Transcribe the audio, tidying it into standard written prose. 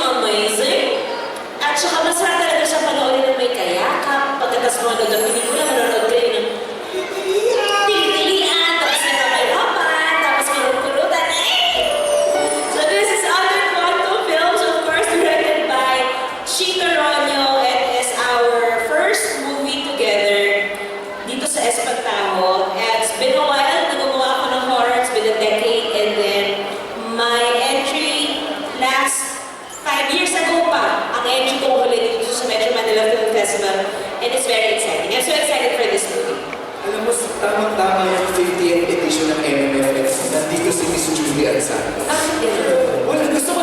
amazing. At saka masarap talaga siya panoorin ng may kayakap. Pagkatas mga ng pelikula, manonood kayo ng tili-tilian, tapos nakapay-rapan, tapos kurut-kurutan. So this is Under Quantum Films, of course, directed by Chito Ronyo, and is our first movie together dito sa Espantamo. And it's been a while, nagagawa ako ng horror, it's been a decade, and then my entry last 5 years ago pa, ang entry ko huli dito sa Metro Manila Film Festival, and it's very exciting. I'm so excited for this movie. Alam mo, tamang-tama yung 50th edition ng MMFF. Nandito si Miss Julie Anzano. Bakit yun? Wala, gusto ko